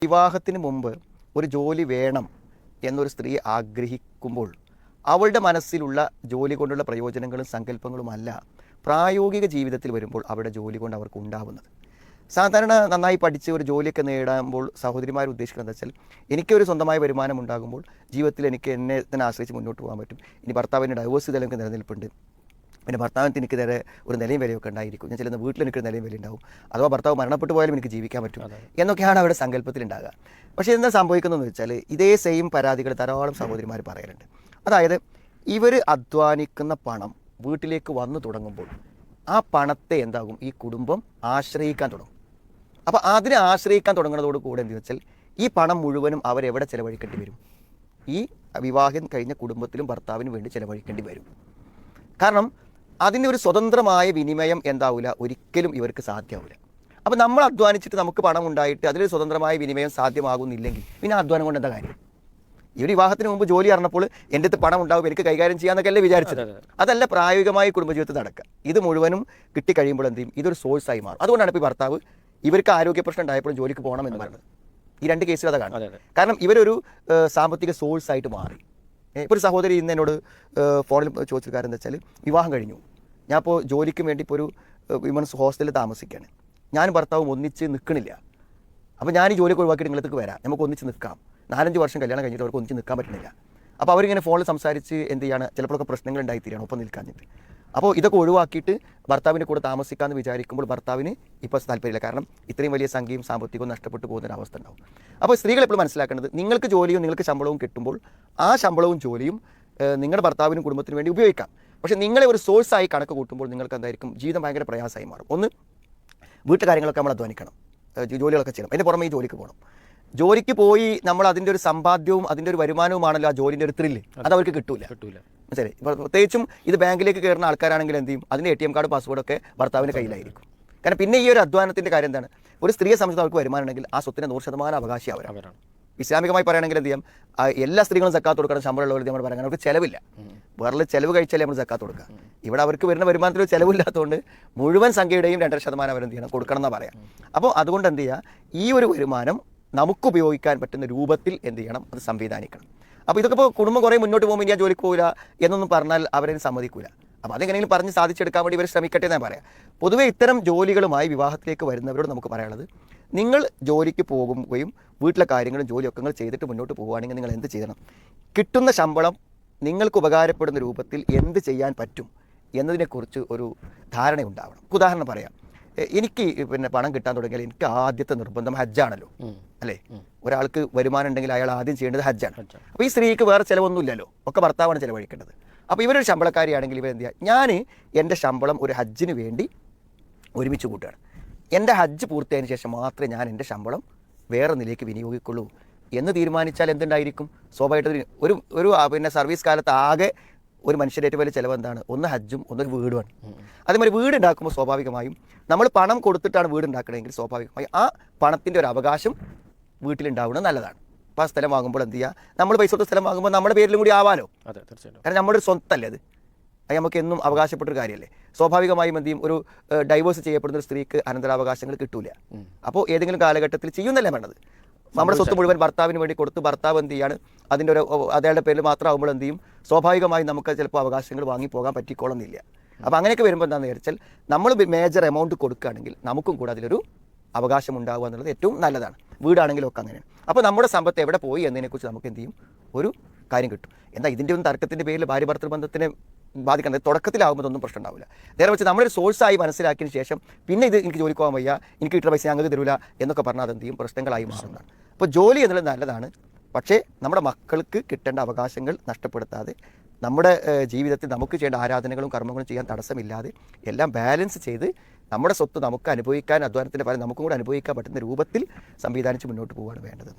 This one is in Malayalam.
വിവാഹത്തിന് മുമ്പ് ഒരു ജോലി വേണം എന്നൊരു സ്ത്രീ ആഗ്രഹിക്കുമ്പോൾ അവളുടെ മനസ്സിലുള്ള ജോലി കൊണ്ടുള്ള പ്രയോജനങ്ങളും സങ്കല്പങ്ങളുമല്ല പ്രായോഗിക ജീവിതത്തിൽ വരുമ്പോൾ അവരുടെ ജോലി കൊണ്ട് അവർക്ക് ഉണ്ടാവുന്നത്. സാധാരണ നന്നായി പഠിച്ച് ഒരു ജോലിയൊക്കെ നേടുമ്പോൾ സഹോദരിമാർ ഉദ്ദേശിക്കുന്നത് വെച്ചാൽ എനിക്കൊരു സ്വന്തമായ വരുമാനം ഉണ്ടാകുമ്പോൾ ജീവിതത്തിൽ എനിക്ക് എന്നെ തന്നെ ആശ്രയിച്ച് മുന്നോട്ട് പോകാൻ പറ്റും. ഇനി ഭർത്താവിൻ്റെ ഡൈവോഴ്സ് ചെയ്താലും എനിക്ക് നിലനിൽപ്പുണ്ട്, പിന്നെ ഭർത്താവിന് എനിക്ക് നേരെ ഒരു നിലയും വിലയൊക്കെ ഉണ്ടായിരിക്കും, ഞാൻ ചെല്ലുന്ന വീട്ടിൽ എനിക്കൊരു നിലയും വില ഉണ്ടാവും, അഥവാ ഭർത്താവ് മരണപ്പെട്ടു പോയാലും എനിക്ക് ജീവിക്കാൻ പറ്റും എന്നൊക്കെയാണ് അവരുടെ സങ്കല്പത്തിലുണ്ടാകുക. പക്ഷേ എന്താ സംഭവിക്കുന്നതെന്ന് വെച്ചാൽ ഇതേ സെയിം പരാതികൾ ധാരാളം സഹോദരിമാർ പറയാറുണ്ട്. അതായത് ഇവർ അധ്വാനിക്കുന്ന പണം വീട്ടിലേക്ക് വന്നു തുടങ്ങുമ്പോൾ ആ പണത്തെ എന്താകും ഈ കുടുംബം ആശ്രയിക്കാൻ തുടങ്ങും. അപ്പോൾ അതിനെ ആശ്രയിക്കാൻ തുടങ്ങുന്നതോട് കൂടെ എന്തെന്ന് വെച്ചാൽ ഈ പണം മുഴുവനും അവരെവിടെ ചിലവഴിക്കേണ്ടി വരും? ഈ വിവാഹം കഴിഞ്ഞ കുടുംബത്തിലും ഭർത്താവിന് വേണ്ടി ചിലവഴിക്കേണ്ടി വരും. കാരണം അതിൻ്റെ ഒരു സ്വതന്ത്രമായ വിനിമയം എന്താവില്ല, ഒരിക്കലും ഇവർക്ക് സാധ്യമാവില്ല. അപ്പോൾ നമ്മൾ അധ്വാനിച്ചിട്ട് നമുക്ക് പണം ഉണ്ടായിട്ട് അതിലൊരു സ്വതന്ത്രമായ വിനിമയം സാധ്യമാകുന്നില്ലെങ്കിൽ പിന്നെ അധ്വാനം കൊണ്ട് എന്താ കാര്യം? ഈ ഒരു വിവാഹത്തിന് മുമ്പ് ജോലി അറിഞ്ഞപ്പോൾ എൻ്റെ അടുത്ത് പണം ഉണ്ടാവും, എനിക്ക് കൈകാര്യം ചെയ്യാന്നൊക്കെ അല്ലേ വിചാരിച്ചത്. അതല്ല പ്രായോഗികമായി കുടുംബജീവിതത്തിൽ നടക്കുക. ഇത് മുഴുവനും കിട്ടിക്കഴിയുമ്പോൾ എന്ത് ചെയ്യും? ഇതൊരു സോഴ്സായി മാറും. അതുകൊണ്ടാണ് ഇപ്പോൾ ഭർത്താവ് ഇവർക്ക് ആരോഗ്യ പ്രശ്നം ഉണ്ടായപ്പോഴും ജോലിക്ക് പോകണം എന്ന് പറയുന്നത്. ഈ രണ്ട് കേസിൽ അത് കാണും. കാരണം ഇവരൊരു സാമ്പത്തിക സോഴ്സായിട്ട് മാറി. ഇപ്പോൾ ഒരു സഹോദരി ഇന്ന് എന്നോട് ഫോണിൽ ചോദിച്ചൊരു കാര്യം എന്താ വെച്ചാൽ, വിവാഹം കഴിഞ്ഞു, ഞാൻ ഇപ്പോൾ ജോലിക്ക് വേണ്ടി ഇപ്പോൾ ഒരു വിമൻസ് ഹോസ്റ്റലിൽ താമസിക്കുകയാണ്, ഞാനും ഭർത്താവും ഒന്നിച്ച് നിൽക്കണില്ല, അപ്പോൾ ഞാൻ ഈ ജോലിക്ക് ഒഴിവാക്കിയിട്ട് നിങ്ങളത്തേക്ക് വരാം, നമുക്ക് ഒന്നിച്ച് നിൽക്കാം. 4-5 വർഷം കല്യാണം കഴിഞ്ഞിട്ട് അവർക്ക് ഒന്നിച്ച് നിൽക്കാൻ പറ്റുന്നില്ല. അപ്പോൾ അവരിങ്ങനെ ഫോണിൽ സംസാരിച്ച് എന്ത് ചെയ്യാണ്, ചിലപ്പോഴൊക്കെ പ്രശ്നങ്ങൾ ഉണ്ടായിത്തീരാണ് ഒപ്പം നിൽക്കാഞ്ഞിട്ട്. അപ്പോൾ ഇതൊക്കെ ഒഴിവാക്കിയിട്ട് ഭർത്താവിൻ്റെ കൂടെ താമസിക്കാമെന്ന് വിചാരിക്കുമ്പോൾ ഭർത്താവിന് ഇപ്പോൾ താല്പര്യമില്ല. കാരണം ഇത്രയും വലിയ സംഖ്യയും സാമ്പത്തികവും നഷ്ടപ്പെട്ടു പോകുന്നൊരവസ്ഥ ഉണ്ടാവും. അപ്പോൾ സ്ത്രീകൾ എപ്പോഴും മനസ്സിലാക്കേണ്ടത്, നിങ്ങൾക്ക് ജോലിയും നിങ്ങൾക്ക് ശമ്പളവും കിട്ടുമ്പോൾ ആ ശമ്പളവും ജോലിയും നിങ്ങളുടെ ഭർത്താവിനും കുടുംബത്തിനും വേണ്ടി ഉപയോഗിക്കാം. പക്ഷേ നിങ്ങളെ ഒരു സോഴ്സായി കണക്ക് കൂട്ടുമ്പോൾ നിങ്ങൾക്ക് എന്തായിരിക്കും, ജീവിതം ഭയങ്കര പ്രയാസമായി മാറും. ഒന്ന്, വീട്ടുകാര്യങ്ങളൊക്കെ നമ്മൾ അധ്വാനിക്കണം, ജോലികളൊക്കെ ചെയ്യണം, അതിൻ്റെ പുറമെ ഈ ജോലിക്ക് പോകണം. ജോലിക്ക് പോയി നമ്മൾ അതിൻ്റെ ഒരു സമ്പാദ്യവും അതിൻ്റെ ഒരു വരുമാനവുമാണല്ലോ ആ ജോലിൻ്റെ ഒരു ത്രില്ല്, അത് അവർക്ക് കിട്ടൂല. ശരി, ഇപ്പോൾ പ്രത്യേകിച്ചും ഇത് ബാങ്കിലേക്ക് കയറുന്ന ആൾക്കാരാണെങ്കിൽ എന്ത് ചെയ്യും, അതിൻ്റെ ATM കാർഡ് പാസ്വേഡൊക്കെ ഭർത്താവിൻ്റെ കയ്യിലായിരിക്കും. കാരണം പിന്നെ ഈ ഒരു അധ്വാനത്തിൻ്റെ കാര്യം എന്താണ്, ഒരു സ്ത്രീയെ സംബന്ധിച്ച് അവർക്ക് വരുമാനം ഉണ്ടെങ്കിൽ ആ സ്വത്തിന് 100% അവകാശി അവരാണ്. ഇസ്ലാമികമായി പറയുകയാണെങ്കിൽ എന്ത് ചെയ്യാം, എല്ലാ സ്ത്രീകളും സക്കാത്ത് കൊടുക്കണം, ശമ്പളമുള്ളവർ നമ്മൾ പറയാൻ അവർക്ക് ചിലവില്ല, വേറെ ചിലവ് കഴിച്ചാലേ നമ്മൾ സക്കാത്ത് കൊടുക്കുക. ഇവിടെ അവർക്ക് വരുന്ന വരുമാനത്തിൽ ചിലവില്ലാത്തതുകൊണ്ട് മുഴുവൻ സംഖ്യയുടെയും 2% അവരെന്ത് ചെയ്യണം, കൊടുക്കണം എന്നാണ് പറയാം. അപ്പോൾ അതുകൊണ്ട് എന്ത് ചെയ്യുക, ഈ ഒരു വരുമാനം നമുക്ക് ഉപയോഗിക്കാൻ പറ്റുന്ന രൂപത്തിൽ എന്ത് ചെയ്യണം, അത് സംവിധാനിക്കണം. അപ്പോൾ ഇതൊക്കെ ഇപ്പോൾ കുടുംബം കുറേ മുന്നോട്ട് പോകുമ്പോൾ ഇന്ത്യ ജോലിക്ക് പോകില്ല എന്നൊന്നും പറഞ്ഞാൽ അവരതിന് സമ്മതിക്കില്ല. അപ്പോൾ അതെങ്ങനെയെങ്കിലും പറഞ്ഞ് സാധിച്ചെടുക്കാൻ വേണ്ടി ഇവർ ശ്രമിക്കട്ടെ എന്നാണ് പറയാം. പൊതുവേ ഇത്തരം ജോലികളുമായി വിവാഹത്തിലേക്ക് വരുന്നവരോട് നമുക്ക് പറയാനുള്ളത്, നിങ്ങൾ ജോലിക്ക് പോകുകയും വീട്ടിലെ കാര്യങ്ങളും ജോലിയൊക്കെ നിങ്ങൾ ചെയ്തിട്ട് മുന്നോട്ട് പോകുകയാണെങ്കിൽ നിങ്ങൾ എന്ത് ചെയ്യണം, കിട്ടുന്ന ശമ്പളം നിങ്ങൾക്ക് ഉപകാരപ്പെടുന്ന രൂപത്തിൽ എന്ത് ചെയ്യാൻ പറ്റും എന്നതിനെക്കുറിച്ച് ഒരു ധാരണ ഉണ്ടാവണം. ഉദാഹരണം പറയാം, എനിക്ക് പിന്നെ പണം കിട്ടാൻ തുടങ്ങിയാൽ എനിക്ക് ആദ്യത്തെ നിർബന്ധം ഹജ്ജാണല്ലോ, അല്ലേ? ഒരാൾക്ക് വരുമാനം ഉണ്ടെങ്കിൽ അയാൾ ആദ്യം ചെയ്യേണ്ടത് ഹജ്ജാണ്. അപ്പോൾ ഈ സ്ത്രീക്ക് വേറെ ചിലവൊന്നുമില്ലല്ലോ, ഒക്കെ ഭർത്താവാണ് ചിലവഴിക്കേണ്ടത്. അപ്പോൾ ഇവരൊരു ശമ്പളക്കാരിയാണെങ്കിൽ ഇവരെന്ത് ചെയ്യുക, ഞാൻ എൻ്റെ ശമ്പളം ഒരു ഹജ്ജിന് വേണ്ടി ഒരുമിച്ച് കൂട്ടുകയാണ്, എൻ്റെ ഹജ്ജ് പൂർത്തിയായതിനു ശേഷം മാത്രമേ ഞാൻ എൻ്റെ ശമ്പളം വേറെ നിലയ്ക്ക് വിനിയോഗിക്കുള്ളൂ എന്ന് തീരുമാനിച്ചാൽ എന്തുണ്ടായിരിക്കും, സ്വാഭാവികമായിട്ട് ഒരു പിന്നെ സർവീസ് കാലത്ത് ആകെ ഒരു മനുഷ്യൻ്റെ ഏറ്റവും വലിയ ചിലവ് എന്താണ്, ഒന്ന് ഹജ്ജും ഒന്നൊരു വീടുമാണ്. അതേമാതിരി വീട് ഉണ്ടാക്കുമ്പോൾ സ്വാഭാവികമായും നമ്മൾ പണം കൊടുത്തിട്ടാണ് വീട് ഉണ്ടാക്കണമെങ്കിൽ സ്വാഭാവികമായും ആ പണത്തിൻ്റെ ഒരു അവകാശം വീട്ടിലുണ്ടാവുന്നത് നല്ലതാണ്. അപ്പോൾ ആ സ്ഥലം വാങ്ങുമ്പോൾ എന്ത് ചെയ്യുക, നമ്മൾ പൈസ കൊടുത്ത സ്ഥലം വാങ്ങുമ്പോൾ നമ്മുടെ പേരിലും കൂടി ആവാലോ, കാരണം നമ്മുടെ ഒരു സ്വന്തമല്ലേ അത് നമുക്ക് എന്നും അവകാശപ്പെട്ടൊരു കാര്യമല്ലേ. സ്വാഭാവികമായും എന്ത് ചെയ്യും, ഒരു ഡൈവേഴ്സ് ചെയ്യപ്പെടുന്ന ഒരു സ്ത്രീക്ക് അനന്തരാവകാശങ്ങൾ കിട്ടൂല. അപ്പോൾ ഏതെങ്കിലും കാലഘട്ടത്തിൽ ചെയ്യുന്നല്ലേ വേണ്ടത്, നമ്മുടെ സ്വത്ത് മുഴുവൻ ഭർത്താവിന് വേണ്ടി കൊടുത്ത് ഭർത്താവ് എന്ത് ചെയ്യാണ് അതിൻ്റെ ഒരു അയാളുടെ പേരിൽ മാത്രമാകുമ്പോൾ എന്ത് ചെയ്യും, സ്വാഭാവികമായും നമുക്ക് ചിലപ്പോൾ അവകാശങ്ങൾ വാങ്ങിപ്പോകാൻ പറ്റിക്കോളുന്നില്ല. അപ്പോൾ അങ്ങനെയൊക്കെ വരുമ്പോൾ എന്താണെന്ന് വെച്ചാൽ നമ്മൾ മേജർ എമൗണ്ട് കൊടുക്കുകയാണെങ്കിൽ നമുക്കും കൂടെ അതിലൊരു അവകാശം ഉണ്ടാവുക എന്നുള്ളത് ഏറ്റവും നല്ലതാണ്. വീടാണെങ്കിലും ഒക്കെ അങ്ങനെയാണ്. അപ്പോൾ നമ്മുടെ സമ്പത്ത് എവിടെ പോയി എന്നതിനെക്കുറിച്ച് നമുക്ക് എന്ത് ചെയ്യും, ഒരു കാര്യം കിട്ടും. എന്നാൽ ഇതിൻ്റെ ഒന്നും തർക്കത്തിൻ്റെ പേരിൽ ഭാര്യ ഭർത്തൃബന്ധത്തിനെ ബാധിക്കുന്നത് തുടക്കത്തിലാകുമ്പോൾ ഒന്നും പ്രശ്നം ഉണ്ടാവില്ല. നേരെ വെച്ച് നമ്മളൊരു സോഴ്സായി മനസ്സിലാക്കിയതിന് ശേഷം പിന്നെ ഇത് എനിക്ക് ജോലിക്ക് പോകാൻ വയ്യ, എനിക്ക് കിട്ടുന്ന പൈസ ഞങ്ങൾക്ക് തരില്ല എന്നൊക്കെ പറഞ്ഞാൽ അതെന്ത് ചെയ്യും, പ്രശ്നങ്ങളായി മാറുന്നതാണ്. അപ്പോൾ ജോലി എന്നുള്ളത് നല്ലതാണ്, പക്ഷേ നമ്മുടെ മക്കൾക്ക് കിട്ടേണ്ട അവകാശങ്ങൾ നഷ്ടപ്പെടുത്താതെ നമ്മുടെ ജീവിതത്തിൽ നമുക്ക് ചെയ്യേണ്ട ആരാധനകളും കർമ്മങ്ങളും ചെയ്യാൻ തടസ്സമില്ലാതെ എല്ലാം ബാലൻസ് ചെയ്ത് നമ്മുടെ സ്വത്ത് നമുക്ക് അനുഭവിക്കാൻ, അധ്വാനത്തിൻ്റെ ഫലം നമുക്കും കൂടെ അനുഭവിക്കാൻ പറ്റുന്ന രൂപത്തിൽ സംവിധാനിച്ച് മുന്നോട്ട് പോവുകയാണ് വേണ്ടത്.